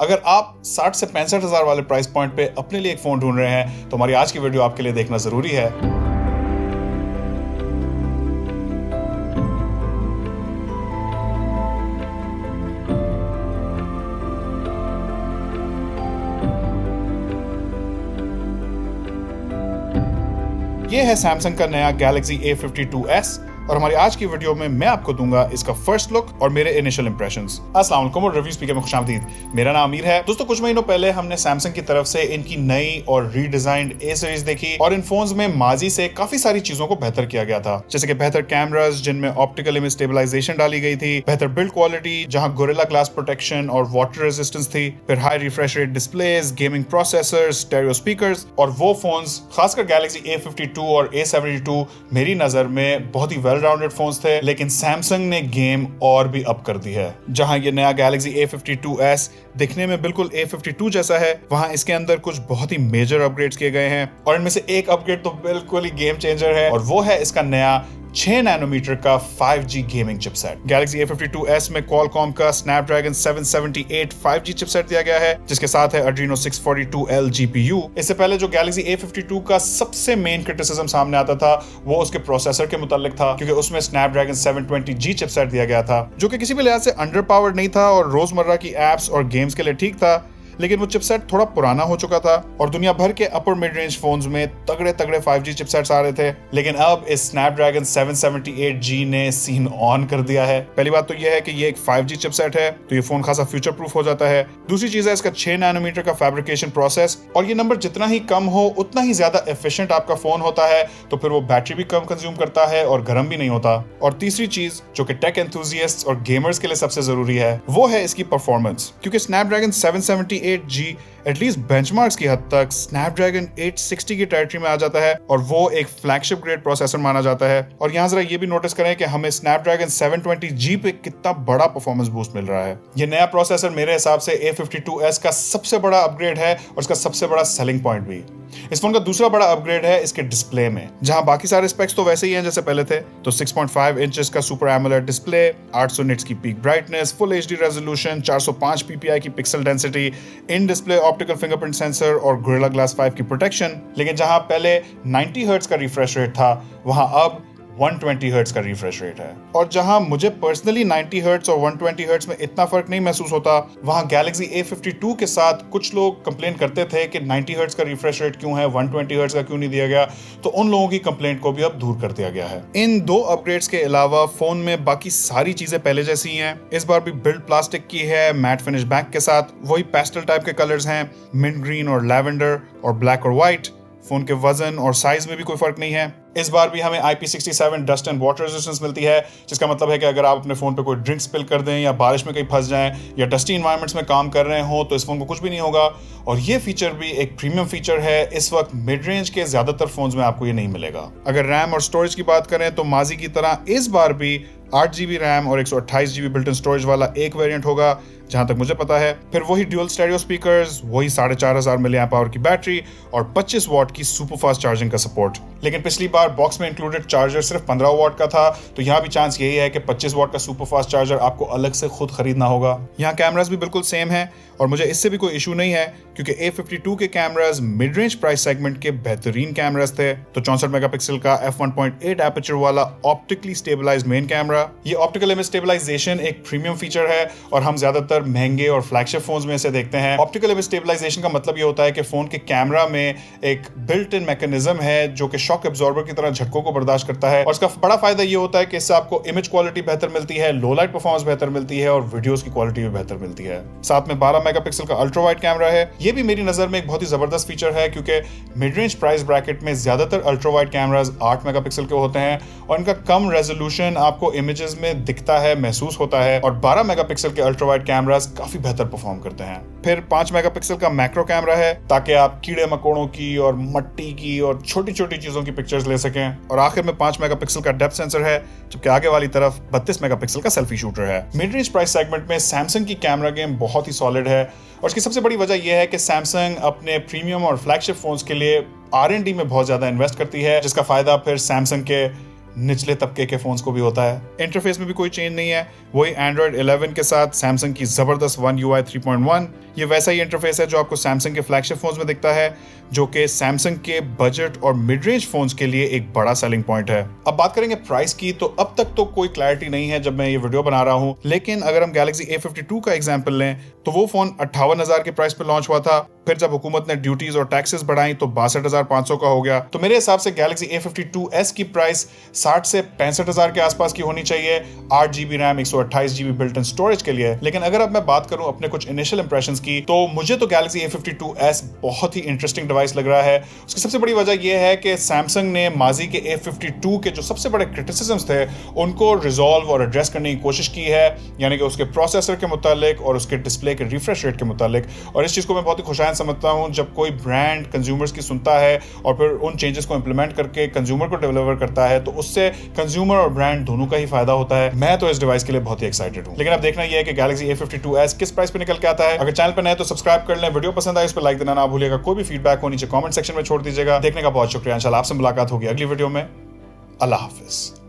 अगर आप 60 से 65 हजार वाले प्राइस पॉइंट पे अपने लिए एक फोन ढूंढ रहे हैं तो हमारी आज की वीडियो आपके लिए देखना जरूरी है। ये है सैमसंग का नया Galaxy A52s और हमारी आज की वीडियो में मैं आपको दूंगा इसका फर्स्ट लुक और मेरे इनिशियल इंप्रेशंस। अस्सलाम वालेकुम और ReviewsPK में खुशामदीद। मेरा नाम अमीर है। दोस्तों, कुछ महीनों पहले हमने सैमसंग की तरफ से इनकी नई और रीडिजाइंड A सीरीज देखी और इन फोन्स में माजी से काफी सारी चीजों को बेहतर किया गया था, जैसे कि बेहतर कैमरास जिनमें ऑप्टिकल इमेज स्टेबलाइजेशन डाली गई थी, बेहतर बिल्ड क्वालिटी जहां गोरिल्ला ग्लास प्रोटेक्शन और वाटर रेजिस्टेंस थी, फिर high refresh rate displace, gaming processors, stereo speakers और वो फोन्स खासकर Galaxy A52 और A72 मेरी नजर में बहुत ही वेल राउंडेड फोन्स थे। लेकिन सैमसंग ने गेम और भी अप कर दी है। जहां ये नया Galaxy A52s दिखने में बिल्कुल A52 जैसा है, वहां इसके अंदर कुछ बहुत ही मेजर अपग्रेड्स किए गए हैं और इनमें से एक अपग्रेड तो बिल्कुल ही गेम चेंजर है और वो है इसका नया 6 नैनोमीटर का 5G gaming chipset. Galaxy A52s में Qualcomm का Snapdragon 778 5G चिपसेट दिया गया है, जिसके साथ है Adreno 642L GPU। इससे पहले जो Galaxy A52 का सबसे मेन क्रिटिसिज्म सामने आता था वो उसके प्रोसेसर के मुतालिक था, क्योंकि उसमें Snapdragon 720G चिपसेट दिया गया था, जो कि किसी भी लिहाज से अंडर पावर्ड नहीं था और रोजमर्रा की एप्स और गेम्स के लिए ठीक था। लेकिन वो चिपसेट थोड़ा पुराना हो चुका था और दुनिया भर के अपर मिड रेंज फोन्स में तगड़े 5G चिपसेट्स आ रहे थे। लेकिन अब इस Snapdragon 778G ने सीन ऑन कर दिया है। पहली बात तो यह है कि ये एक 5G चिपसेट है, तो ये फोन खासा फ्यूचर प्रूफ हो जाता है। दूसरी चीज है इसका 6 नैनोमीटर का फैब्रिकेशन प्रोसेस, और ये नंबर जितना ही कम हो उतना ही ज्यादा एफिशिएंट आपका फोन होता है, तो फिर वो बैटरी भी कम कंज्यूम करता है और गर्म भी नहीं होता। और तीसरी चीज जो कि टेक एंथुसियास्ट्स और गेमर्स के लिए सबसे जरूरी है वो है इसकी परफॉर्मेंस, क्योंकि Snapdragon 778G एटलीस्ट बेंचमार्क्स की हद तक Snapdragon 860 की टेरिटरी में आ जाता है और वो एक फ्लैगशिप ग्रेड प्रोसेसर माना जाता है। और यहाँ जरा ये भी नोटिस करें कि हमें Snapdragon 720G पे कितना बड़ा परफॉर्मेंस बूस्ट मिल रहा है। ये नया प्रोसेसर मेरे हिसाब से A52s का सबसे बड़ा अपग्रेड है और इसका सबसे बड़ा सेलिंग पॉइंट भी। इस फोन का दूसरा बड़ा अपग्रेड है इसके डिस्प्ले में। जहां बाकी सारे स्पेक्स तो वैसे ही हैं जैसे पहले थे, तो 6.5 इंचेस का सुपर एमोलेड डिस्प्ले, 800 निट्स की peak brightness, full HD resolution, 405 ppi की pixel density, in display optical fingerprint sensor और गोरिल्ला ग्लास 5 की प्रोटेक्शन। लेकिन जहां पहले 90 हर्ट्ज का रिफ्रेश रेट था, वहां अब 120 हर्ट्ज का रिफ्रेश रेट है। और जहां मुझे पर्सनली 90 हर्ट्ज और 120 हर्ट्ज में इतना फर्क नहीं महसूस होता, वहां Galaxy A52 के साथ कुछ लोग कंप्लेन करते थे कि 90 हर्ट्ज का रिफ्रेश रेट क्यों है, 120 हर्ट्ज का क्यों नहीं दिया गया। तो उन लोगों की कंप्लेंट को भी अब दूर कर दिया गया है। इन दो अपग्रेड्स के अलावा फोन में बाकी सारी चीजें पहले जैसी ही हैं। इस बार भी बिल्ड प्लास्टिक की है, मैट फिनिश बैक के साथ, वही पेस्टल टाइप के कलर्स हैं, मिंट ग्रीन और लैवेंडर और ब्लैक और व्हाइट। फोन के वजन और साइज में भी कोई फर्क नहीं है। इस बार भी हमें IP67 dust and water resistance मिलती है, जिसका मतलब है कि अगर आप अपने फोन पे कोई ड्रिंक स्पिल कर दें या बारिश में कहीं फंस जाएं या डस्टी एनवायरनमेंट्स में काम कर रहे हो तो इस फोन को कुछ भी नहीं होगा। और ये फीचर भी एक प्रीमियम फीचर है। इस वक्त मिड रेंज के ज्यादातर फोन्स में आपको ये नहीं मिलेगा। अगर रैम और स्टोरेज की बात करें तो माजी की तरह इस बार भी 8GB रैम और 128GB बिल्ट इन स्टोरेज वाला एक वेरिएंट होगा, जहां तक मुझे पता है। फिर वही ड्यूअल स्टेरियो स्पीकर्स, वही 4500 mAh की बैटरी और 25 वाट की सुपर फास्ट चार्जिंग का सपोर्ट। लेकिन पिछली बार बॉक्स में इंक्लूडेड चार्जर सिर्फ 15 वाट का था, तो यहाँ भी चांस यही है कि 25 वाट का सुपर फास्ट चार्जर आपको अलग से खुद खरीदना होगा। यहाँ कैमरास भी बिल्कुल सेम है और मुझे इससे भी कोई इशू नहीं है, क्योंकि A52 के cameras mid range price segment के बेहतरीन कैमरास थे। तो 64 मेगापिक्सल का f1.8 एपर्चर वाला ऑप्टिकली स्टेबलाइज्ड मेन कैमरा, ये ऑप्टिकल इमेज स्टेबलाइजेशन एक प्रीमियम फीचर है और हम ज्यादातर महंगे और फ्लैगशिप फोन्स में इसे देखते हैं। ऑप्टिकल इमेज स्टेबलाइजेशन का मतलब ये होता है कि फोन के कैमरा में एक बिल्ट इन मैकेनिज्म है जो कि शॉक एब्जॉर्बर की तरह झटकों को बर्दाश्त करता है। और इसका बड़ा फायदा ये होता है कि इससे आपको इमेज क्वालिटी बेहतर मिलती है, लो लाइट परफॉर्मेंस बेहतर मिलती है और वीडियोस की क्वालिटी भी बेहतर मिलती है। साथ में 12 मेगापिक्सल का अल्ट्रा वाइड कैमरा है। ये भी मेरी नजर में एक बहुत ही जबरदस्त फीचर है, क्योंकि मिड रेंज प्राइस ब्रैकेट में ज्यादातर अल्ट्रा वाइड कैमरास 8 मेगापिक्सल के होते हैं और इनका कम रेजोल्यूशन आपको इमेजेस में दिखता है, महसूस होता है। और 12 मेगापिक्सल के अल्ट्रा वाइड कैमरास काफी बेहतर परफॉर्म करते हैं। फिर 5 मेगापिक्सल का मैक्रो कैमरा है, ताकि आप कीड़े मकोड़ों की और मट्टी की और छोटी छोटी चीजों की पिक्चर्स ले सकें। और आखिर में 5 मेगापिक्सल का डेप्थ सेंसर है, जबकि आगे वाली तरफ 32 मेगापिक्सल का सेल्फी शूटर है। मिड रेंज प्राइस सेगमेंट में सैमसंग की कैमरा गेम बहुत ही सॉलिड है और इसकी सबसे बड़ी वजह यह है कि सैमसंग अपने प्रीमियम और फ्लैगशिप फोन्स के लिए R&D में बहुत ज्यादा इन्वेस्ट करती है, जिसका फायदा फिर सैमसंग के निचले तबके के फोन्स को भी होता है। इंटरफेस में भी कोई चेंज नहीं है, वही एंड्रॉइड 11 के साथ सैमसंग की जबरदस्त One UI 3.1। ये वैसा ही इंटरफेस है जो आपको सैमसंग के फ्लैगशिप फोन्स में दिखता है, जो कि सैमसंग के बजट और मिड रेंज फोन्स के लिए एक बड़ा सेलिंग पॉइंट है। अब बात करेंगे प्राइस की, तो अब तक तो कोई क्लैरिटी नहीं है जब मैं ये वीडियो बना रहा हूं, लेकिन अगर हम Galaxy A52 का एग्जांपल लें तो वो फोन 58,000 के प्राइस पे लॉन्च हुआ था, फिर जब हुकूमत ने ड्यूटीज और टैक्सेस बढ़ाई तो 62,500 का हो गया। तो मेरे हिसाब से Galaxy A52s की प्राइस 60 से 65,000 के आसपास की होनी चाहिए, 8GB RAM 128GB built in storage के लिए। लेकिन अगर अब मैं बात करूं अपने कुछ इनिशियल इंप्रेशंस की, तो मुझे तो Galaxy A52s बहुत ही इंटरेस्टिंग डिवाइस लग रहा है। उसकी सबसे बड़ी वजह यह है कि सैमसंग ने माजी के A52 के जो सबसे बड़े क्रिटिसिज्म्स थे उनको रिजॉल्व और एड्रेस करने की कोशिश की है, यानी कि उसके प्रोसेसर के मुतालिक और उसके डिस्प्ले के रिफ्रेश रेट के मुतालिक। और इस चीज़ को मैं बहुत ही खुशाइन समझता हूं जब कोई ब्रांड कंज्यूमर्स की सुनता है और फिर उन चेंजेस को इंप्लीमेंट करके कंज्यूमर को डिलीवर करता है, तो उससे कंज्यूमर और ब्रांड दोनों का ही फायदा होता है। मैं तो इस डिवाइस के लिए बहुत ही एक्साइटेड हूं। लेकिन अब देखना यह है कि Galaxy A52s किस प्राइस पे निकल के आता है। अगर चैनल पर नए तो सब्सक्राइब कर लें, वीडियो पसंद आए इस पर लाइक देना ना भूलिएगा, कोई भी फीडबैक हो नीचे कमेंट सेक्शन में छोड़ दीजिएगा। देखने का बहुत शुक्रिया, इंशाल्लाह आपसे मुलाकात होगी अगली वीडियो में। अल्लाह हाफिज।